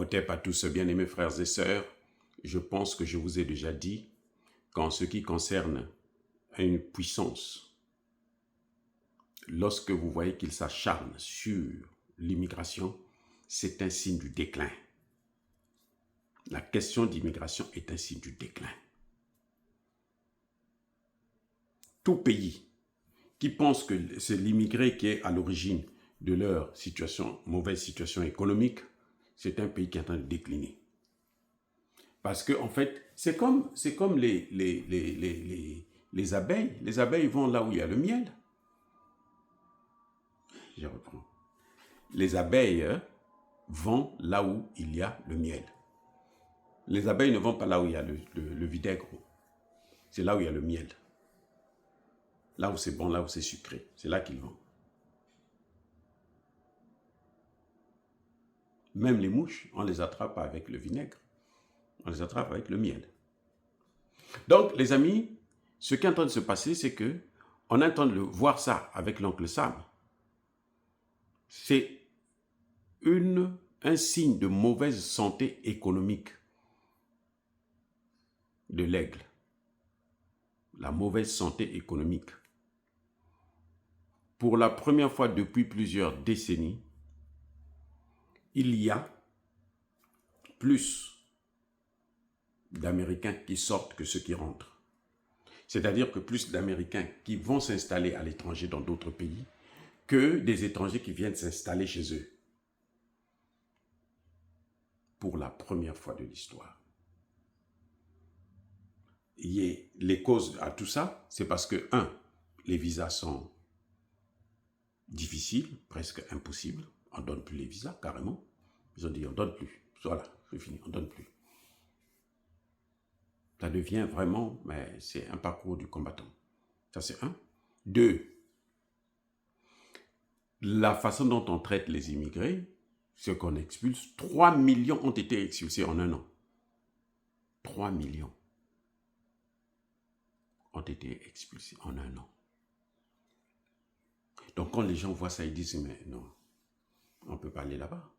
Otep à tous, bien-aimés frères et sœurs, je pense que je vous ai déjà dit qu'en ce qui concerne une puissance, lorsque vous voyez qu'il s'acharne sur l'immigration, c'est un signe du déclin. La question d'immigration est un signe du déclin. Tout pays qui pense que c'est l'immigré qui est à l'origine de leur situation, mauvaise situation économique, c'est un pays qui est en train de décliner. Parce que, en fait, c'est comme les abeilles. Les abeilles vont là où il y a le miel. Je reprends. Les abeilles vont là où il y a le miel. Les abeilles ne vont pas là où il y a le vinaigre. C'est là où il y a le miel. Là où c'est bon, là où c'est sucré. C'est là qu'ils vont. Même les mouches, on les attrape avec le vinaigre. On les attrape avec le miel. Donc, les amis, ce qui est en train de se passer, c'est que on est en train de voir ça avec l'oncle Sam. C'est un signe de mauvaise santé économique de l'aigle. La mauvaise santé économique. Pour la première fois depuis plusieurs décennies, il y a plus d'Américains qui sortent que ceux qui rentrent. C'est-à-dire que plus d'Américains qui vont s'installer à l'étranger dans d'autres pays que des étrangers qui viennent s'installer chez eux. Pour la première fois de l'histoire. Les causes à tout ça, c'est parce que, les visas sont difficiles, presque impossibles. On ne donne plus les visas, carrément. Ils ont dit, on ne donne plus. Voilà, c'est fini, on ne donne plus. Ça devient vraiment, mais c'est un parcours du combattant. Ça, c'est un. 2, la façon dont on traite les immigrés, ce qu'on expulse, 3 millions ont été expulsés en un an. 3 millions ont été expulsés en un an. Donc, quand les gens voient ça, ils disent, mais non, on ne peut pas aller là-bas.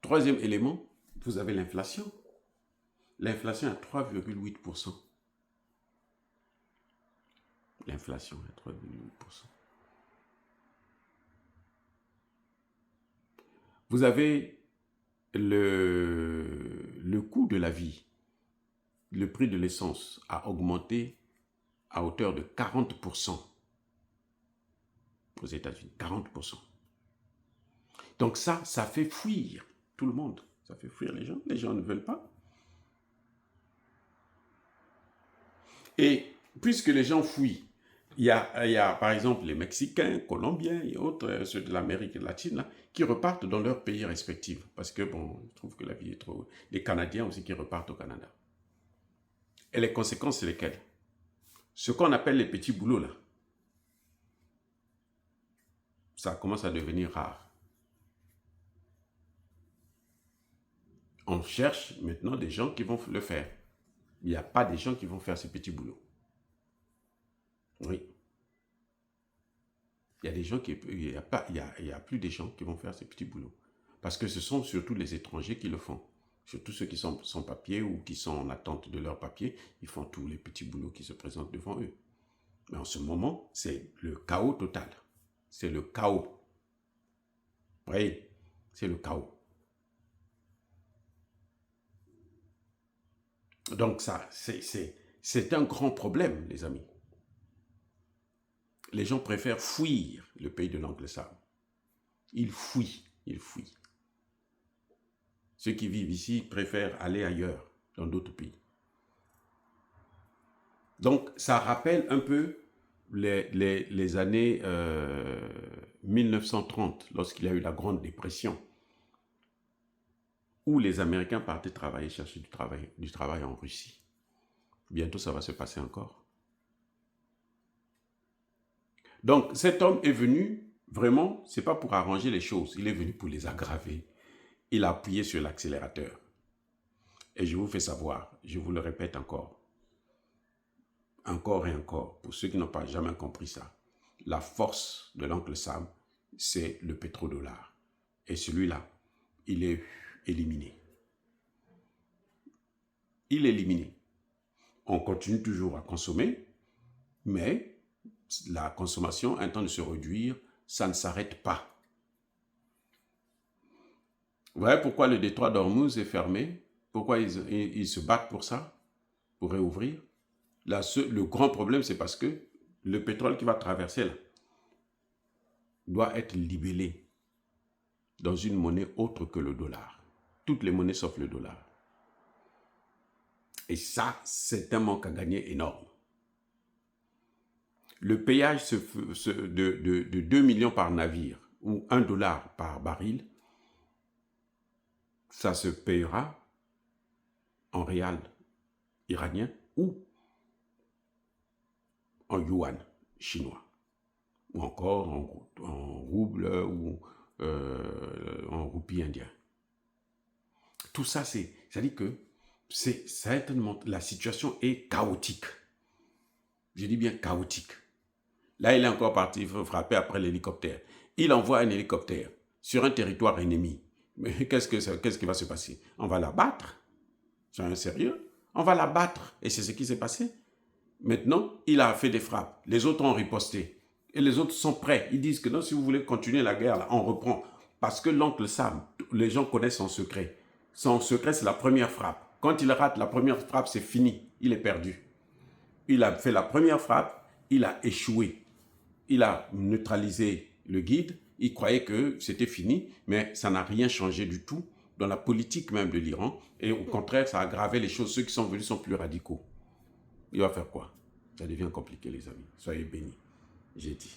Troisième élément, vous avez l'inflation. L'inflation est à 3,8%. L'inflation est à 3,8%. Vous avez le coût de la vie. Le prix de l'essence a augmenté à hauteur de 40% aux États-Unis. 40%. Donc ça fait fuir tout le monde. Ça fait fuir les gens. Les gens ne veulent pas. Et puisque les gens fuient, il y a par exemple les Mexicains, Colombiens et autres, ceux de l'Amérique latine, là, qui repartent dans leurs pays respectifs. Parce que, bon, ils trouvent que la vie est trop... Les Canadiens aussi qui repartent au Canada. Et les conséquences, c'est lesquelles? Ce qu'on appelle les petits boulots, là, ça commence à devenir rare. On cherche maintenant des gens qui vont le faire. Il n'y a pas des gens qui vont faire ces petits boulots. Oui. Il y a des gens qui... Il y a plus des gens qui vont faire ces petits boulots. Parce que ce sont surtout les étrangers qui le font. Surtout ceux qui sont sans papier ou qui sont en attente de leur papier, ils font tous les petits boulots qui se présentent devant eux. Mais en ce moment, c'est le chaos total. C'est le chaos. Oui, c'est le chaos. Donc ça, c'est un grand problème, les amis. Les gens préfèrent fuir le pays de l'oncle Sam. Ils fuient. Ceux qui vivent ici préfèrent aller ailleurs, dans d'autres pays. Donc, ça rappelle un peu les années 1930, lorsqu'il y a eu la Grande Dépression, où les Américains partaient travailler, chercher du travail en Russie. Bientôt, ça va se passer encore. Donc, cet homme est venu, vraiment, ce n'est pas pour arranger les choses, il est venu pour les aggraver. Il a appuyé sur l'accélérateur. Et je vous fais savoir, je vous le répète encore et encore, pour ceux qui n'ont pas jamais compris ça, la force de l'oncle Sam, c'est le pétrodollar. Et celui-là, il est éliminé. Il est éliminé. On continue toujours à consommer, mais la consommation, un temps de se réduire, ça ne s'arrête pas. Vous voyez pourquoi le détroit d'Ormuz est fermé? Pourquoi ils se battent pour ça? Pour réouvrir? Là, le grand problème, c'est parce que le pétrole qui va traverser là doit être libellé dans une monnaie autre que le dollar. Toutes les monnaies sauf le dollar. Et ça, c'est un manque à gagner énorme. Le payage de 2 millions par navire ou 1 dollar par baril, ça se payera en rial iranien ou en yuan chinois, ou encore en rouble ou en roupie indien. Tout ça, c'est-à-dire que certainement, la situation est chaotique. Je dis bien chaotique. Là, il est encore parti frapper après l'hélicoptère. Il envoie un hélicoptère sur un territoire ennemi. Mais qu'est-ce qui va se passer? On va la battre. C'est un sérieux? On va la battre. Et c'est ce qui s'est passé. Maintenant, il a fait des frappes. Les autres ont riposté. Et les autres sont prêts. Ils disent que non, si vous voulez continuer la guerre, là, on reprend. Parce que l'oncle Sam, les gens connaissent son secret. Son secret, c'est la première frappe. Quand il rate la première frappe, c'est fini. Il est perdu. Il a fait la première frappe, il a échoué. Il a neutralisé le guide. Il croyait que c'était fini, mais ça n'a rien changé du tout dans la politique même de l'Iran. Et au contraire, ça a aggravé les choses. Ceux qui sont venus sont plus radicaux. Il va faire quoi? Ça devient compliqué, les amis. Soyez bénis. J'ai dit.